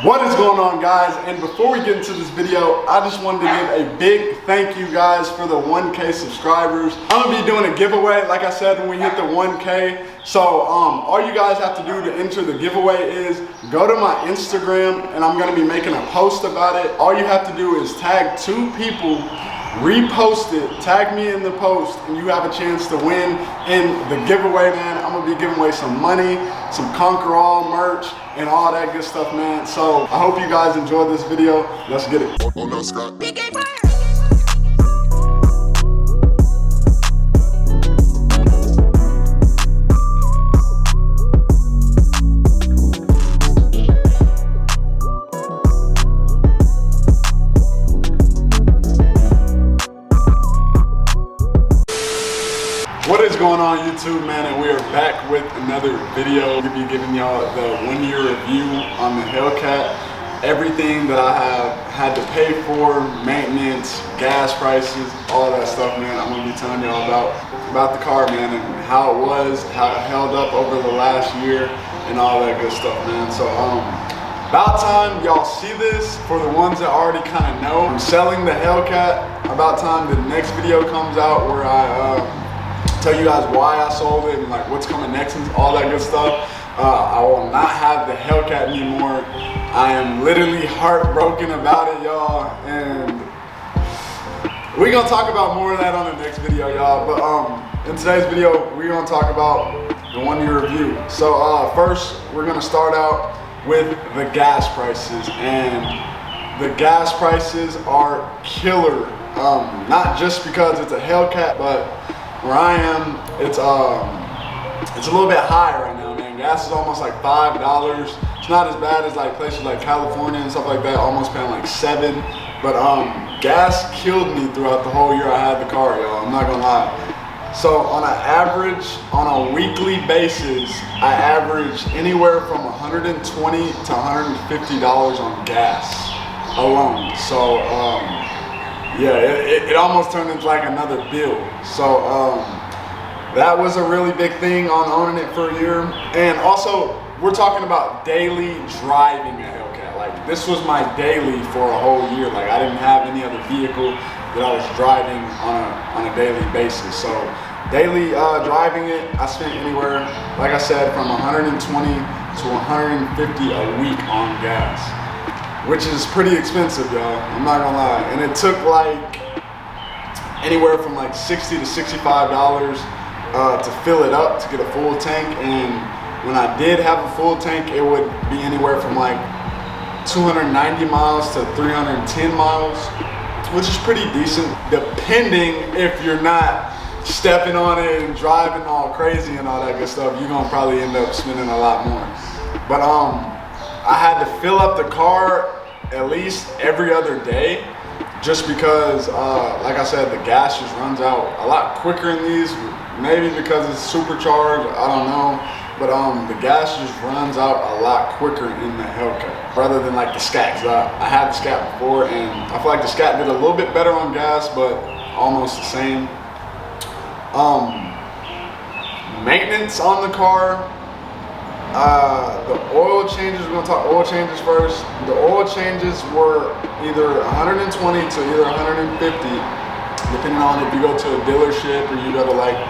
What is going on, guys? And before we get into this video, I just wanted to give a big thank you guys for the 1K subscribers. I'm gonna be doing a giveaway, like I said, when we hit the 1K. So all you guys have to do to enter the giveaway is go to my Instagram, and I'm gonna be making a post about it. All you have to do is tag 2 people, repost it, tag me in the post, and you have a chance to win in the giveaway, man. I'm gonna be giving away some money, some Conquer All merch, and all that good stuff, man. So I hope you guys enjoyed this video. Let's get it. Oh, no, Scott. What is going on, YouTube, man? And we are back with another video. We'll be giving y'all the 1-year review on the Hellcat. Everything that I have had to pay for, maintenance, gas prices, all that stuff, man. I'm gonna be telling y'all about the car, man, and how it was, how it held up over the last year, and all that good stuff, man. So about time y'all see this. For the ones that already kind of know, I'm selling the Hellcat. About time the next video comes out where I tell you guys why I sold it and like what's coming next and all that good stuff. I will not have the Hellcat anymore. I am literally heartbroken about it, y'all, and we're gonna talk about more of that on the next video, y'all. But in today's video, we're gonna talk about the 1-year review. So first, we're gonna start out with the gas prices, and the gas prices are killer. Not just because it's a Hellcat, but where I am, it's a little bit high right now, man. Gas is almost like $5. It's not as bad as like places like California and stuff like that, almost paying like $7. But gas killed me throughout the whole year I had the car, y'all. I'm not gonna lie. So on an average, on a weekly basis, I average anywhere from $120 to $150 on gas alone. So yeah, it almost turned into like another bill. So that was a really big thing on owning it for a year. And also, we're talking about daily driving a Hellcat. Like, this was my daily for a whole year. Like, I didn't have any other vehicle that I was driving on a daily basis. So daily driving it, I spent anywhere, like I said, from $120 to $150 a week on gas, which is pretty expensive, y'all. I'm not gonna lie. And it took like anywhere from like $60 to $65 to fill it up, to get a full tank. And when I did have a full tank, it would be anywhere from like 290 miles to 310 miles, which is pretty decent, depending if you're not stepping on it and driving all crazy and all that good stuff. You're gonna probably end up spending a lot more. But I had to fill up the car at least every other day, just because, like I said, the gas just runs out a lot quicker in these. Maybe because it's supercharged, I don't know. But the gas just runs out a lot quicker in the Hellcat, rather than like the Scat. I had the Scat before, and I feel like the Scat did a little bit better on gas, but almost the same. Maintenance on the car. The oil changes, we're gonna talk oil changes first. The oil changes were either 120 to either 150, depending on if you go to a dealership or you go to like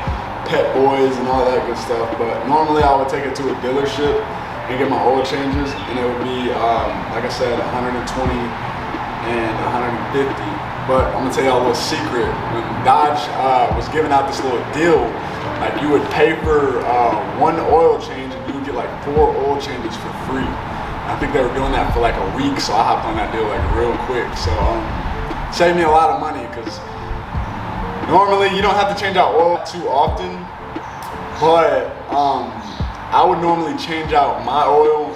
Pet Boys and all that good stuff. But normally I would take it to a dealership and get my oil changes, and it would be, like I said, 120 and 150. But I'm gonna tell y'all a little secret. When Dodge was giving out this little deal, like you would pay for 1 oil change, get like 4 oil changes for free. I think they were doing that for like a week, so I hopped on that deal like real quick. So saved me a lot of money, because normally you don't have to change out oil too often, but I would normally change out my oil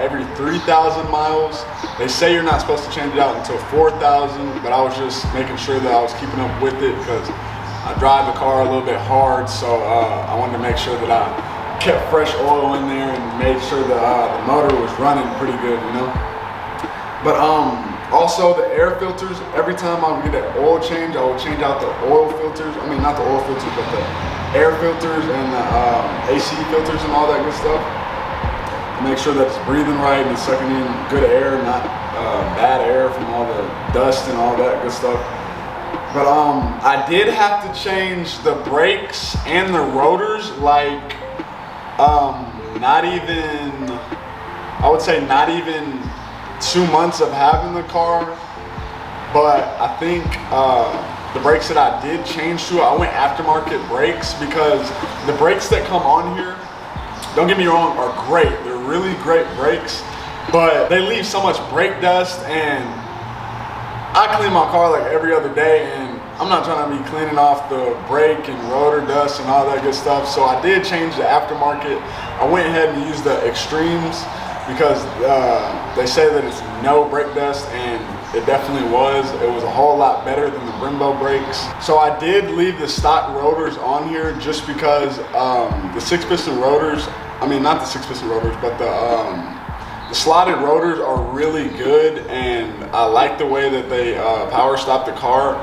every 3,000 miles. They say you're not supposed to change it out until 4,000, but I was just making sure that I was keeping up with it, because I drive the car a little bit hard, so I wanted to make sure that I kept fresh oil in there and made sure that the motor was running pretty good, you know. But also the air filters, every time I would get an oil change, I would change out the oil filters. I mean, not the oil filters, but the air filters and the AC filters and all that good stuff. make sure that it's breathing right and it's sucking in good air, not bad air from all the dust and all that good stuff. But I did have to change the brakes and the rotors, like not even, I would say not even 2 months of having the car. But I think the brakes that I did change to, I went aftermarket brakes, because the brakes that come on here, don't get me wrong, are great. They're really great brakes, but they leave so much brake dust, and I clean my car like every other day, and I'm not trying to be cleaning off the brake and rotor dust and all that good stuff. So I did change the aftermarket. I went ahead and used the Extremes, because they say that it's no brake dust, and it definitely was. It was a whole lot better than the Brembo brakes. So I did leave the stock rotors on here just because the 6-piston rotors, I mean not the 6-piston rotors, but the slotted rotors are really good, and I like the way that they power stop the car,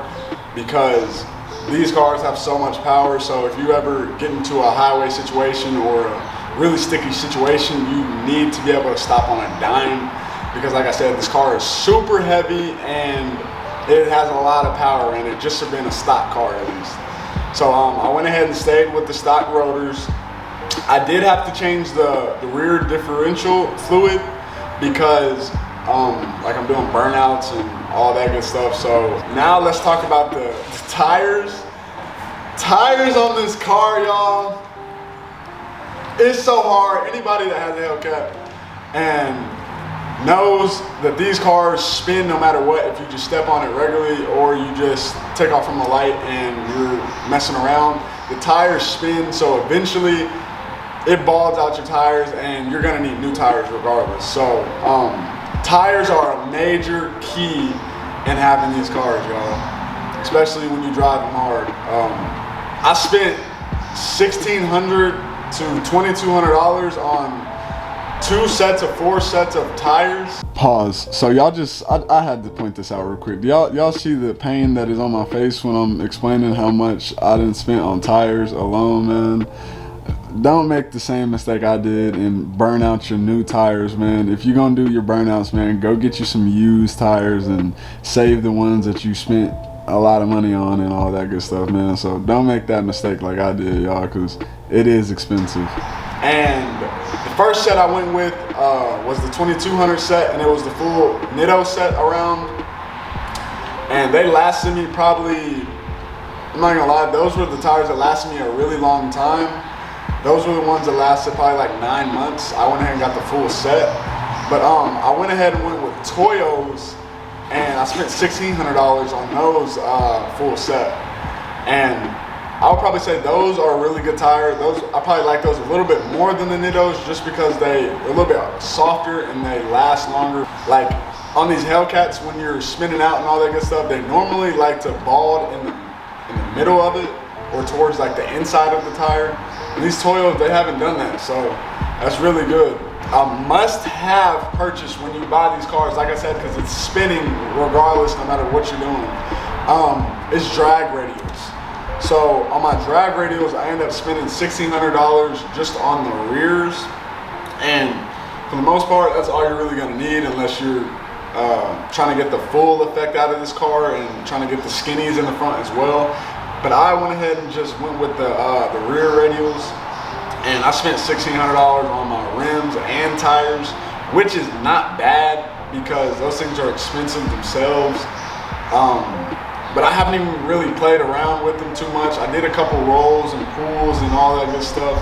because these cars have so much power. So if you ever get into a highway situation or a really sticky situation, you need to be able to stop on a dime, because like I said, this car is super heavy and it has a lot of power in it, just for being a stock car at least. So I went ahead and stayed with the stock rotors. I did have to change the rear differential fluid, because like I'm doing burnouts and all that good stuff. So now let's talk about the tires. Tires on this car, y'all. It's so hard. Anybody that has a Hellcat and knows that these cars spin no matter what, if you just step on it regularly or you just take off from the light and you're messing around, the tires spin. So eventually it balls out your tires, and you're gonna need new tires regardless. So tires are a major key in having these cars, y'all, especially when you drive them hard. I spent $1,600 to $2,200 on 4 sets of tires. Pause. So y'all just, I had to point this out real quick. Y'all see the pain that is on my face when I'm explaining how much I done spent on tires alone, man. Don't make the same mistake I did and burn out your new tires, man. If you're gonna do your burnouts, man, go get you some used tires and save the ones that you spent a lot of money on and all that good stuff, man. So don't make that mistake like I did, y'all, because it is expensive. And the first set I went with was the 2200 set, and it was the full Nitto set around. And they lasted me probably, I'm not gonna lie, those were the tires that lasted me a really long time. Those were the ones that lasted probably like 9 months. I went ahead and got the full set. But I went ahead and went with Toyos, and I spent $1,600 on those full set. And I would probably say those are a really good tire. Those, I probably like those a little bit more than the Nittos, just because they're a little bit softer and they last longer. Like on these Hellcats, when you're spinning out and all that good stuff, they normally like to bald in the middle of it, or towards like the inside of the tire. And these Toyos, they haven't done that, so that's really good. A must-have purchase when you buy these cars, like I said, because it's spinning regardless, no matter what you're doing, is drag radials. So on my drag radials, I end up spending $1,600 just on the rears, and for the most part, that's all you're really gonna need, unless you're trying to get the full effect out of this car and trying to get the skinnies in the front as well. But I went ahead and just went with the rear radials, and I spent $1,600 on my rims and tires, which is not bad because those things are expensive themselves. But I haven't even really played around with them too much. I did a couple rolls and pulls and all that good stuff,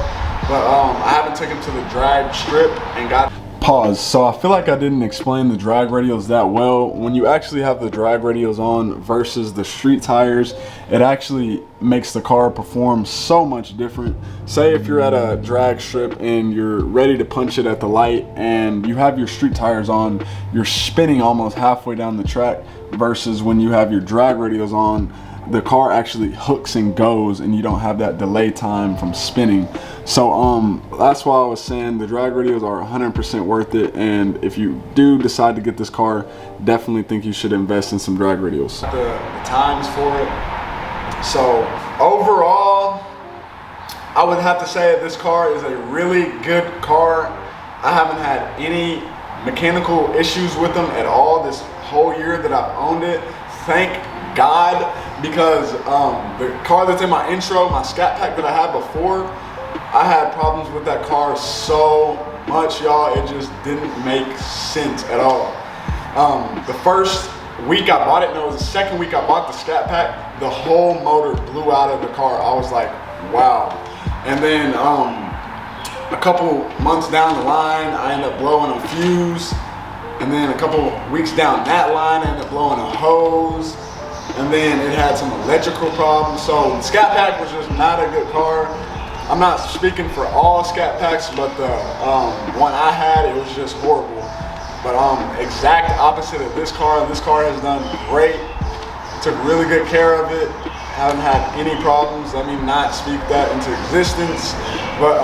but I haven't taken to the drag strip and got. Pause. So I feel like I didn't explain the drag radials that well. When you actually have the drag radials on versus the street tires, it actually makes the car perform so much different. Say if you're at a drag strip and you're ready to punch it at the light and you have your street tires on, you're spinning almost halfway down the track, versus when you have your drag radials on, the car actually hooks and goes and you don't have that delay time from spinning. So that's why I was saying the drag radials are 100% worth it, and if you do decide to get this car, definitely think you should invest in some drag radials. The times for it. So overall, I would have to say this car is a really good car. I haven't had any mechanical issues with them at all this whole year that I've owned it. Thank God, because the car that's in my intro, my Scat Pack that I had before, I had problems with that car so much, y'all. It just didn't make sense at all. The first week I bought it, no, it was the second week I bought the Scat Pack, the whole motor blew out of the car. I was like, wow. And then a couple months down the line, I ended up blowing a fuse. And then a couple weeks down that line, I ended up blowing a hose. And then it had some electrical problems. So the Scat Pack was just not a good car. I'm not speaking for all Scat Packs, but the one I had, it was just horrible. But exact opposite of this car has done great. Took really good care of it. Haven't had any problems. Let me not speak that into existence. But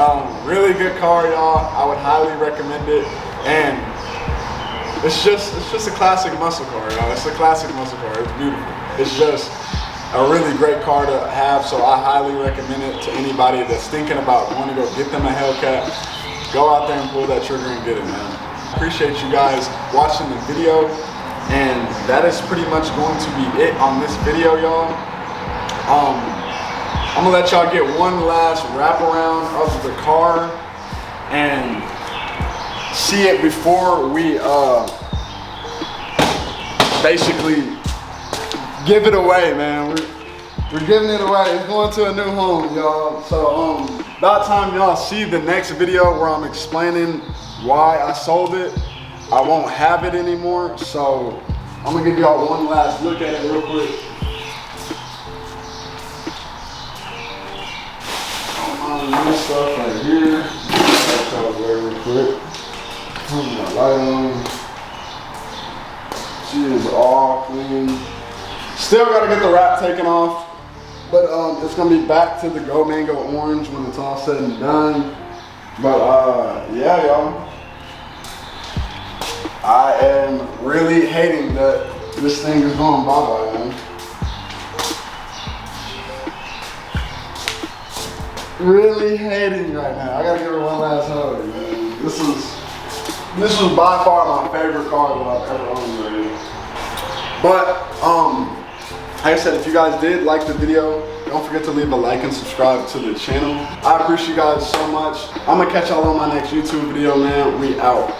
really good car, y'all. I would highly recommend it. And it's just a classic muscle car, y'all. It's a classic muscle car. It's beautiful. It's just a really great car to have, so I highly recommend it to anybody that's thinking about wanting to go get them a Hellcat. Go out there and pull that trigger and get it, man. Appreciate you guys watching the video, and that is pretty much going to be it on this video, y'all. I'm gonna let y'all get one last wraparound of the car and see it before we basically give it away, man. We're giving it away. It's going to a new home, y'all. So about time y'all see the next video where I'm explaining why I sold it. I won't have it anymore, so I'm gonna give y'all one last look at it real quick. This stuff right here. That's out real quick. Turn my light on. She is all clean. Still gotta get the wrap taken off, but it's gonna be back to the Go Mango Orange when it's all said and done. But yeah, y'all. I am really hating that this thing is going bye-bye, man. Really hating right now. I gotta give her one last hug, man. This was by far my favorite car that I've ever owned, right? But like I said, if you guys did like the video, don't forget to leave a like and subscribe to the channel. I appreciate you guys so much. I'm gonna catch y'all on my next YouTube video, man. We out.